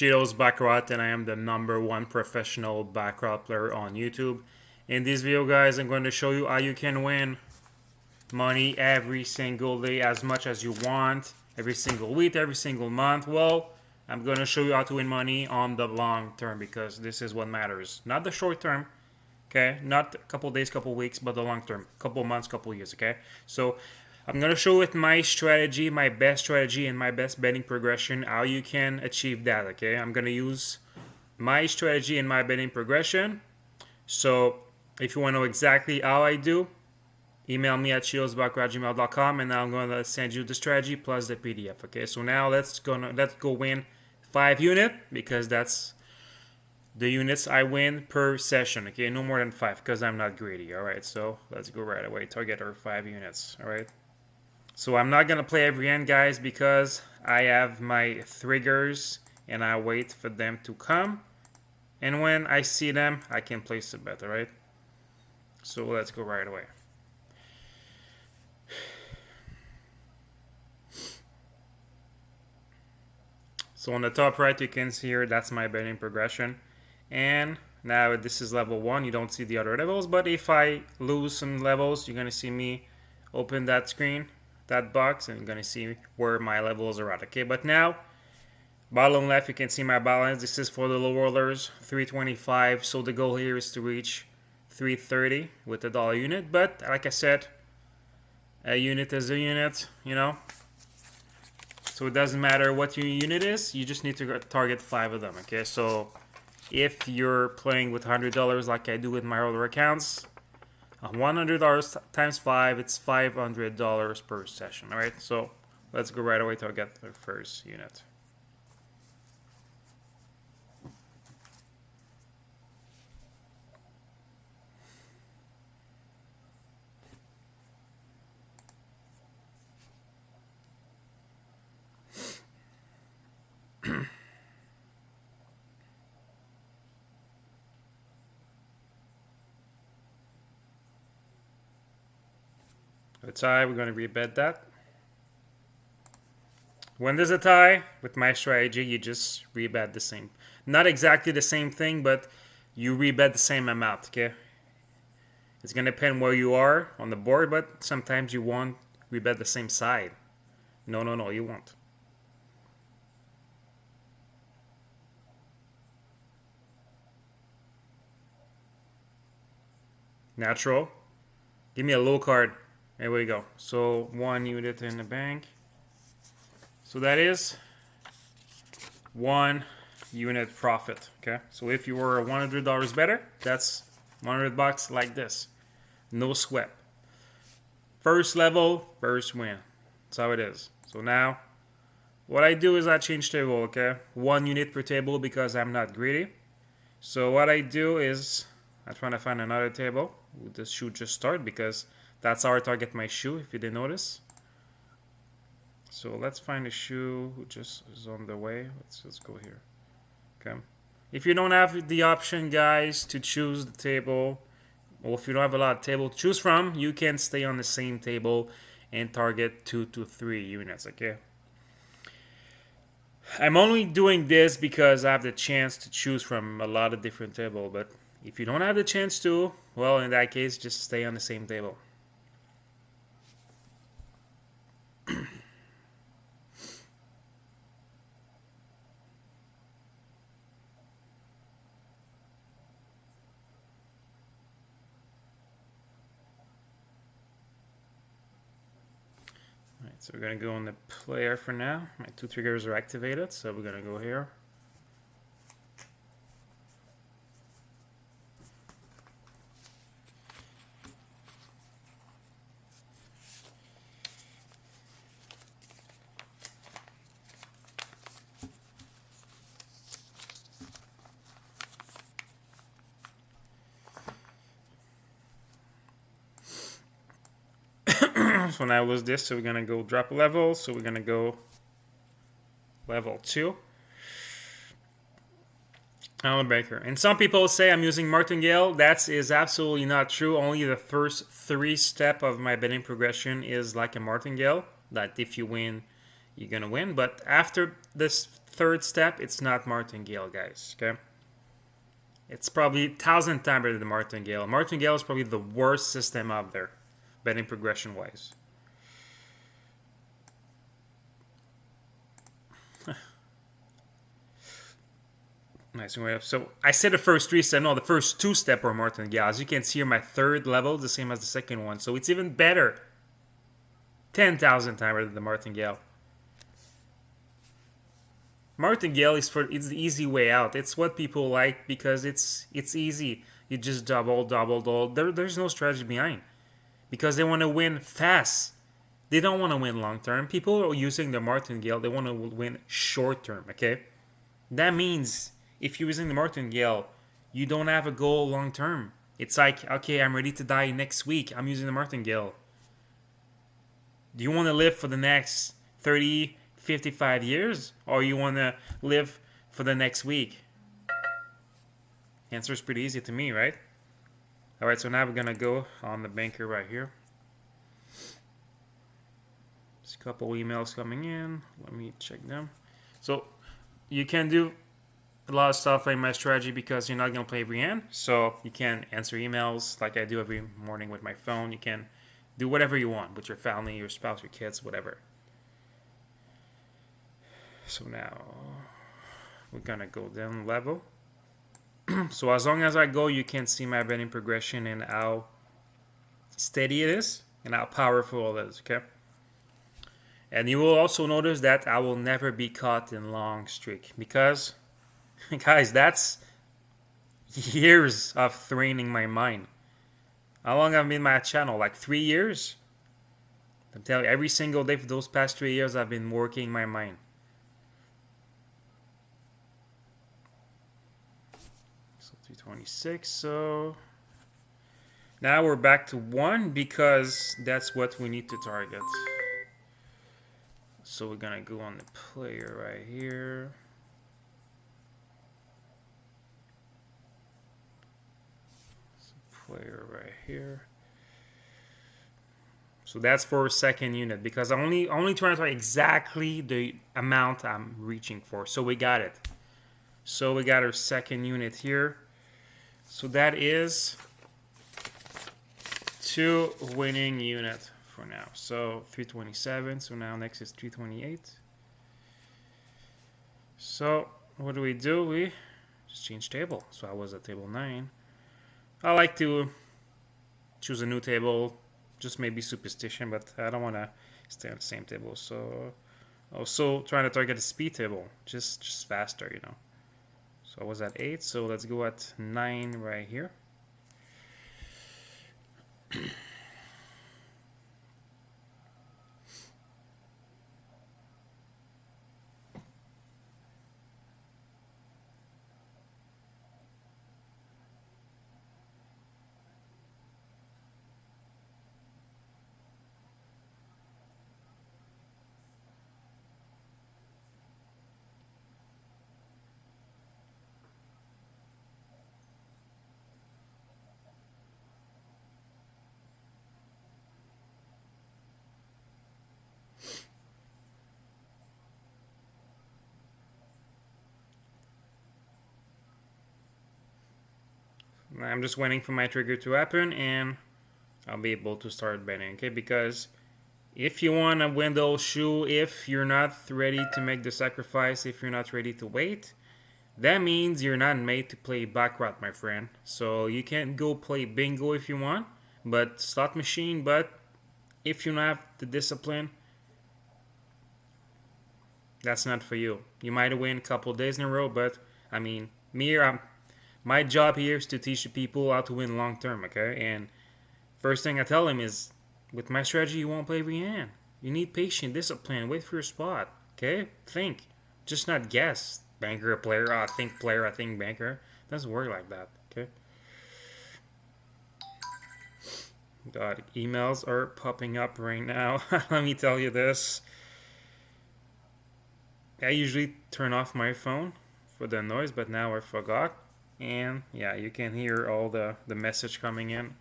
Cheetos Baccarat, and I am the #1 professional Baccarat player on YouTube. In this video, guys, I'm going to show you how you can win money every single day as much as you want, every single week, every single month. Well, I'm going to show you how to win money on the long term because this is what matters. Not the short term, okay? Not a couple days, couple weeks, but the long term. Couple months, couple years, okay? So I'm going to show with my strategy, my best strategy and my best betting progression, how you can achieve that, okay? I'm going to use my strategy and my betting progression. So if you want to know exactly how I do, email me at cheetosbaccarat@gmail.com and I'm going to send you the strategy plus the PDF, okay? So now let's go win 5 units because that's the units I win per session, okay? No more than 5 because I'm not greedy, all right? So let's go right away, target our 5 units, all right? So I'm not going to play every hand, guys, because I have my triggers and I wait for them to come. And when I see them, I can place a bet, all right? So let's go right away. So on the top right, you can see here, that's my betting progression. And now this is level 1. You don't see the other levels, but if I lose some levels, you're going to see me open that screen, that box, and you're going to see where my levels are at, okay? But now, bottom left, you can see my balance. This is for the low rollers, 325. So the goal here is to reach 330 with a dollar unit. But like I said, a unit is a unit, you know? So it doesn't matter what your unit is, you just need to target 5 of them, okay? So if you're playing with $100 like I do with my other accounts, $100 times 5, it's $500 per session, all right? So let's go right away to get the first unit. A tie, we're going to rebet that. When there's a tie, with my strategy, you just rebet the same. Not exactly the same thing, but you rebet the same amount, okay? It's going to depend where you are on the board, but sometimes you won't rebet the same side. No, you won't. Natural. Give me a low card. There we go. So 1 unit in the bank. So that is 1 unit profit. Okay. So if you were $100 better, that's $100 like this. No sweat. First level, first win. That's how it is. So now, what I do is I change table. Okay. 1 unit per table because I'm not greedy. So what I do is I'm trying to find another table. This should just start because that's how I target my shoe, if you didn't notice. So let's find a shoe who just is on the way. Let's go here. Okay. If you don't have the option, guys, to choose the table, or if you don't have a lot of table to choose from, you can stay on the same table and target 2 to 3 units, okay? I'm only doing this because I have the chance to choose from a lot of different tables, but if you don't have the chance to, well, in that case, just stay on the same table. Alright, so we're going to go on the player for now. My 2 triggers are activated, so we're going to go here. So now was this, so we're gonna go drop a level, so we're gonna go level 2. Alan Baker. And some people say I'm using martingale. That is absolutely not true. Only the first 3 steps of my betting progression is like a martingale, that if you win, you're gonna win. But after this third step, it's not martingale, guys. Okay, it's probably 1,000 times better than martingale. Martingale is probably the worst system out there, betting progression wise. Nice. So I said the first three steps. No, the first two steps are martingale. As you can see here, my third level is the same as the second one, so it's even better. 10,000 times better than the martingale. Martingale it's the easy way out. It's what people like because it's easy. You just double, double, double. There's no strategy behind because they want to win fast. They don't want to win long term. People are using the martingale. They want to win short term. Okay, that means if you're using the martingale, you don't have a goal long term. It's like, okay, I'm ready to die next week. I'm using the martingale. Do you want to live for the next 30, 55 years, or you want to live for the next week? Answer is pretty easy to me, right? All right, so now we're gonna go on the banker right here. There's a couple emails coming in. Let me check them. So you can do a lot of stuff like my strategy because you're not gonna play every hand. So you can answer emails like I do every morning with my phone. You can do whatever you want with your family, your spouse, your kids, whatever. So now we're gonna go down level. So as long as I go, you can see my betting progression and how steady it is and how powerful it is, okay? And you will also notice that I will never be caught in long streak because, guys, that's years of training my mind. How long have I been in my channel? Like 3 years? I'm telling you, every single day for those past 3 years, I've been working my mind. So 326. So now we're back to 1 because that's what we need to target. So we're gonna go on the player right here. Player right here. So that's for second unit because I'm only trying to find exactly the amount I'm reaching for. So we got it. So we got our second unit here. So that is 2 winning unit for now. So 327. So now next is 328. So what do? We just change table. So I was at table 9. I like to choose a new table, just maybe superstition, but I don't want to stay on the same table. So also trying to target a speed table, just faster, you know. So I was at 8, so let's go at 9 right here. I'm just waiting for my trigger to happen and I'll be able to start betting, okay? Because if you want to win those shoe, if you're not ready to make the sacrifice, if you're not ready to wait, that means you're not made to play Baccarat, my friend. So you can go play bingo if you want, but slot machine, but if you don't have the discipline, that's not for you. You might win a couple days in a row, but I mean, my job here is to teach the people how to win long term, okay? And first thing I tell them is, with my strategy, you won't play every hand. You need patience, discipline, wait for your spot, okay? Think, just not guess. Banker, player, I think banker. It doesn't work like that, okay? God, emails are popping up right now. Let me tell you this. I usually turn off my phone for the noise, but now I forgot. And yeah, you can hear all the message coming in.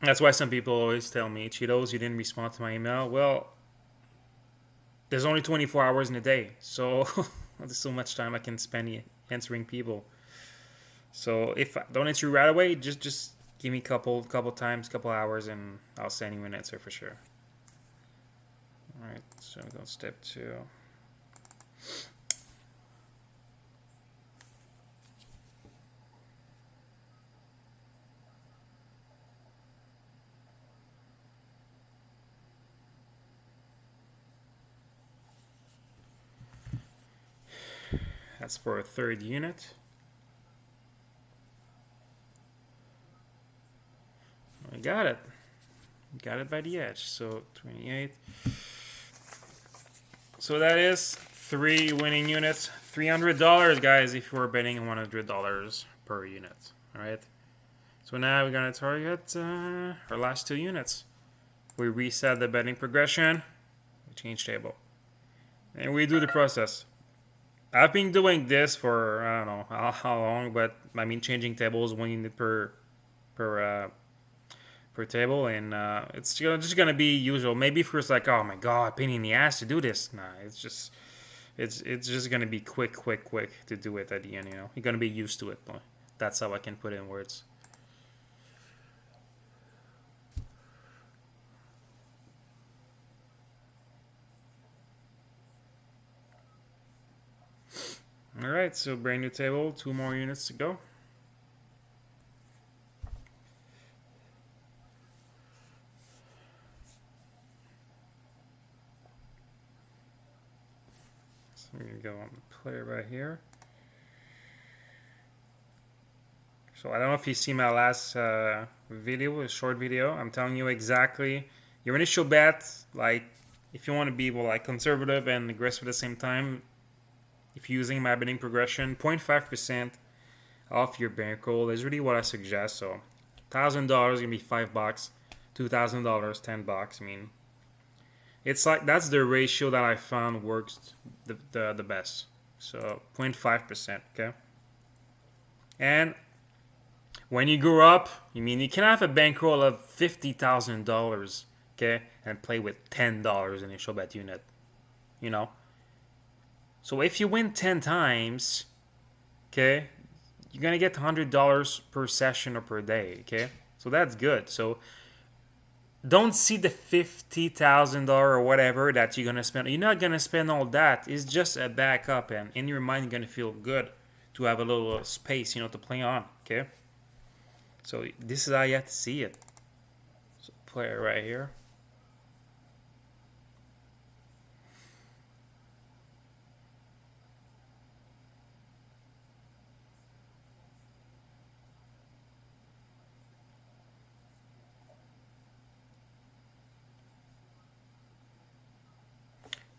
That's why some people always tell me, Cheetos, you didn't respond to my email. Well, there's only 24 hours in a day, so there's so much time I can spend answering people. So if I don't answer you right away, just give me couple times, couple hours, and I'll send you an answer for sure. All right, so I'm going to step 2. That's for a third unit. I got it. Got it by the edge. So 28. So that is 3 winning units. $300, guys, if you are betting $100 per unit. All right. So now we're gonna target our last 2 units. We reset the betting progression. We change table, and we do the process. I've been doing this for I don't know how long, but I mean changing tables 1 unit per per table, and it's just gonna be usual. Maybe first like, oh my god, pain in the ass to do this. Nah, it's just gonna be quick to do it at the end. You know, you're gonna be used to it. That's how I can put it in words. All right, so brand new table, 2 more units to go. So I'm gonna go on the player right here. So I don't know if you see my last video, a short video. I'm telling you exactly your initial bet. Like, if you want to be like conservative and aggressive at the same time, if you're using my betting progression, 0.5% off your bankroll is really what I suggest. So, $1,000 gonna be $5, $2,000 $10. I mean, it's like that's the ratio that I found works the best. So 0.5%, okay. And when you grow up, I mean, you can have a bankroll of $50,000, okay, and play with $10 initial bet unit, you know. So if you win 10 times, okay, you're gonna get $100 per session or per day, okay. So that's good. So don't see the $50,000 or whatever that you're gonna spend. You're not gonna spend all that. It's just a backup, and in your mind, you're gonna feel good to have a little space, you know, to play on, okay. So this is how you have to see it. So play it right here.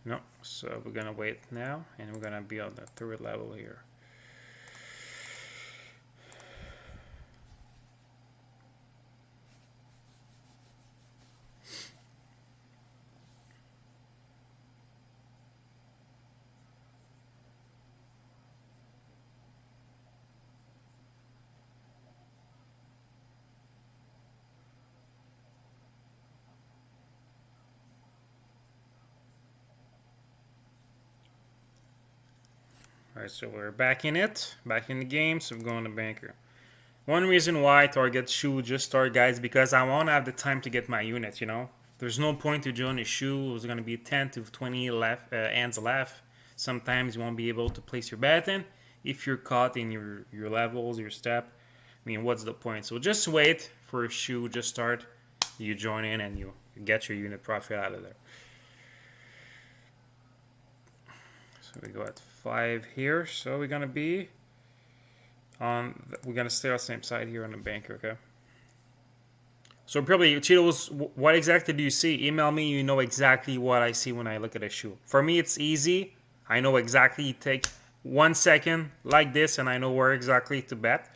No, so we're gonna wait now, and we're gonna be on the 3rd level here. Alright, so we're back in it, back in the game, so we're going to banker. One reason why I target shoe just start, guys, because I want to have the time to get my units, you know. There's no point to join a shoe. There's going to be 10 to 20 left, hands left. Sometimes you won't be able to place your bet in. If you're caught in your levels, your step, I mean, what's the point? So just wait for a shoe, just start. You join in and you get your unit profit out of there. So we go at 5 here. So we're gonna be on. We're gonna stay on the same side here on the banker, okay? So probably Cheetos, what exactly do you see? Email me. You know exactly what I see when I look at a shoe. For me, it's easy. I know exactly. You take 1 second like this, and I know where exactly to bet.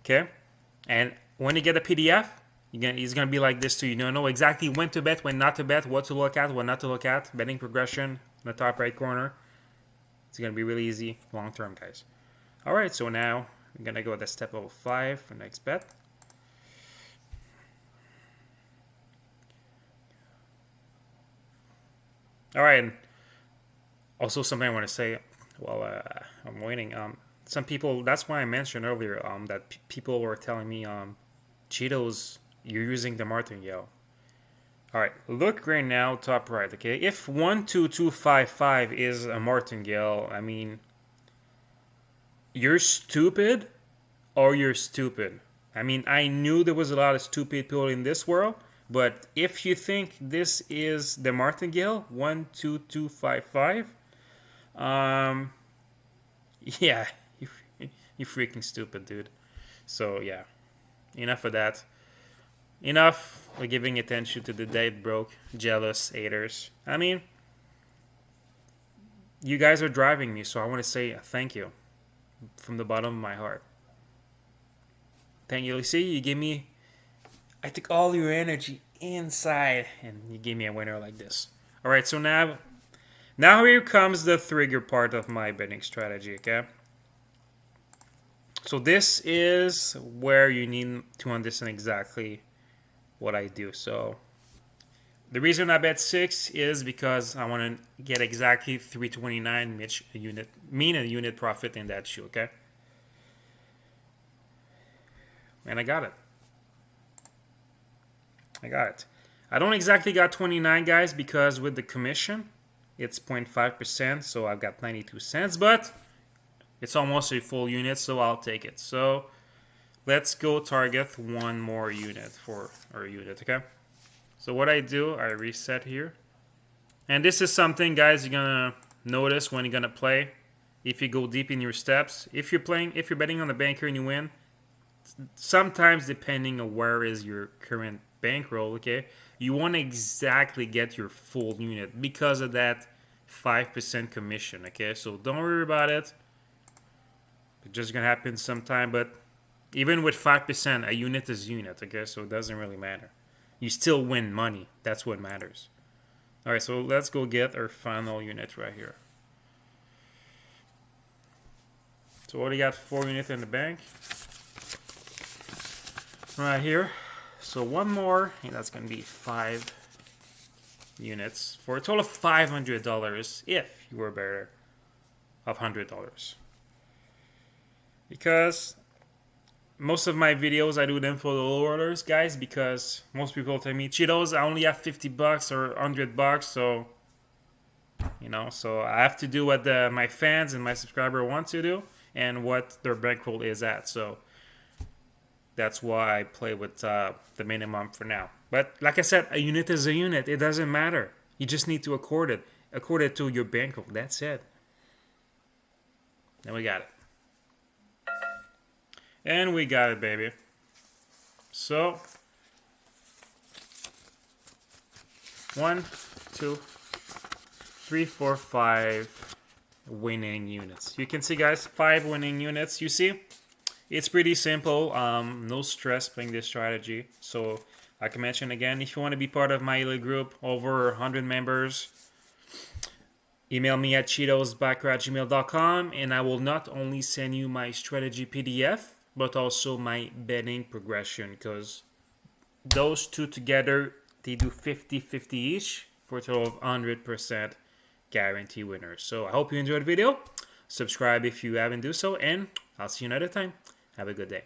Okay, and when you get a PDF, it's gonna be like this too. You know exactly when to bet, when not to bet, what to look at, what not to look at. Betting progression in the top right corner. It's going to be really easy long term, guys. Alright, so now I'm going to go to step level 5 for next bet. Alright, Also, something I want to say while I'm waiting. Some people. That's why I mentioned earlier. That people were telling me, Cheetos, you're using the martingale. All right, look right now, top right. Okay, if 12255 is a martingale, I mean, you're stupid or you're stupid. I mean, I knew there was a lot of stupid people in this world, but if you think this is the martingale 12255, um, yeah, you you freaking stupid, dude. So yeah, enough of that. Enough of giving attention to the date broke, jealous haters. I mean, you guys are driving me, so I want to say thank you from the bottom of my heart. Thank you. See, you give me. I took all your energy inside, and you gave me a winner like this. All right, so now here comes the trigger part of my betting strategy. Okay. So this is where you need to understand exactly what I do. So the reason I bet 6 is because I want to get exactly 329 mean a unit profit in that shoe, okay? And I got it. I got it. I don't exactly got 29, guys, because with the commission, it's 0.5%, so I've got 92 cents, but it's almost a full unit, so I'll take it. So let's go target one more unit for our unit, okay? So what I do, I reset here. And this is something, guys, you're gonna notice when you're gonna play. If you go deep in your steps, if you're betting on the banker and you win, sometimes depending on where is your current bankroll, okay, you want to exactly get your full unit because of that 5% commission, okay? So don't worry about it. It's just gonna happen sometime, but even with 5%, a unit is unit, okay? So it doesn't really matter. You still win money. That's what matters. All right, so let's go get our final unit right here. So already got 4 units in the bank. Right here. So one more, and that's going to be 5 units for a total of $500 if you were better of $100. Because most of my videos, I do them for the low orders, guys, because most people tell me, Cheetos, I only have $50 or $100, so, you know, so I have to do what my fans and my subscriber want to do and what their bankroll is at, so that's why I play with the minimum for now. But like I said, a unit is a unit. It doesn't matter. You just need to accord it to your bankroll. That's it. Then we got it. And we got it, baby. So, 1, 2, 3, 4, 5 winning units. You can see, guys, 5 winning units. You see, it's pretty simple. No stress playing this strategy. So, like I mentioned again, if you want to be part of my elite group, over 100 members, email me at cheetosbaccarat@gmail.com, and I will not only send you my strategy PDF, but also my betting progression, because those two together, they do 50-50 each for a total of 100% guarantee winners. So I hope you enjoyed the video. Subscribe if you haven't do so, and I'll see you another time. Have a good day.